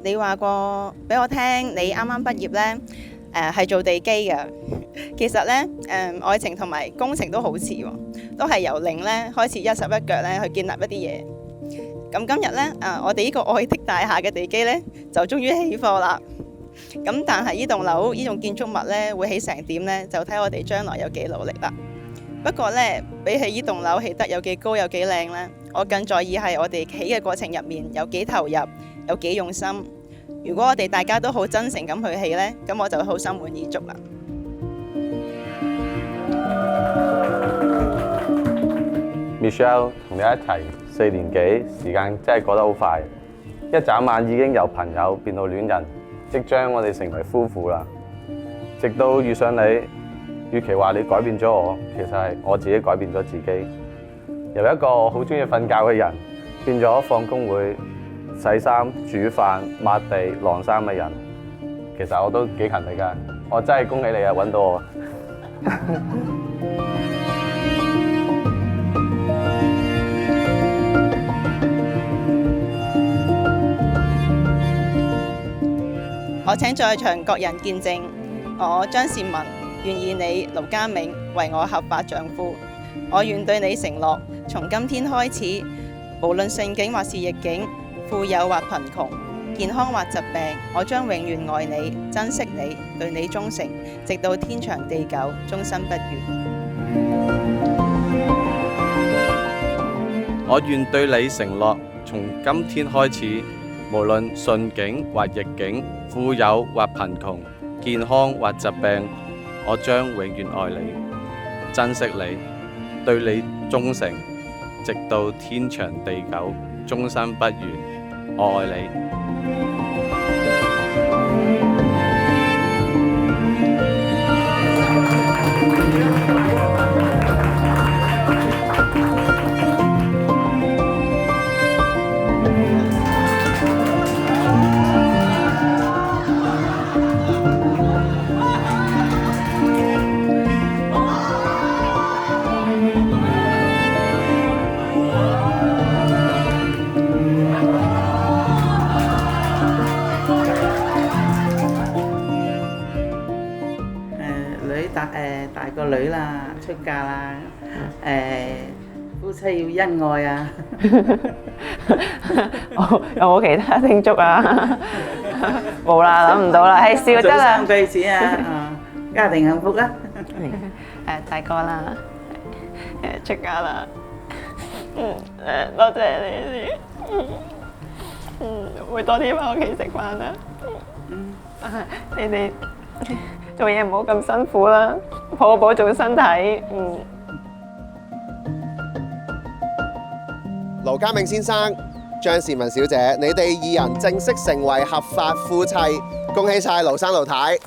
你話過俾我聽，你啱啱畢業呢，係做地基嘅。其實呢，愛情同埋工程都好似喎，都係由零呢開始一手一腳呢去建立一啲嘢。咁今日呢，我哋呢個愛的大廈嘅地基呢，就終於起貨啦。咁但係呢棟樓呢種建築物呢，會起成點呢？就睇我哋將來有幾努力啦。不過呢，比起呢棟樓起得有幾高有幾靚呢，我更在意係我哋起嘅過程入面有幾投入，有幾用心。如果我哋大家都好真誠咁去起呢，咁我就好心滿意足啦。Michelle 同你一齊4年幾，時間真係過得好快，一眨眼已經由朋友變到戀人，即將我哋成為夫婦啦。直到遇上你，與其話你改變咗我，其實係我自己改變咗自己。由一個好中意瞓覺嘅人，變咗放工會洗衫、煮飯、抹地、晾衫嘅人。其實我都幾勤力㗎，我真係恭喜你啊，揾到我。我請在場各人見證，我張善文願意你盧家銘為我合法丈夫。我願對你承諾，從今天開始，無論順境或是逆境，富有或貧窮，健康或疾病，我將永遠愛你、珍惜你、對你忠誠，直到天長地久，終身不渝。我願對你承諾，從今天開始，無論順境或逆境，富有或貧窮，健康或疾病，我將永遠愛你、珍惜你、對你忠誠，直到天長地久，終身不渝。我愛你。大個女啦，出嫁啦，夫妻要恩愛啊！有冇其他慶祝啊？冇啦，諗唔到啦，係笑得啦。早生貴子啊，家庭幸福啦！大個啦，出嫁啦，多謝你哋，會多啲返屋企食飯啦。你哋做嘢唔好咁辛苦啦，好好保重身體。盧家銘先生、張善文小姐，你哋二人正式成為合法夫妻，恭喜晒盧生盧太。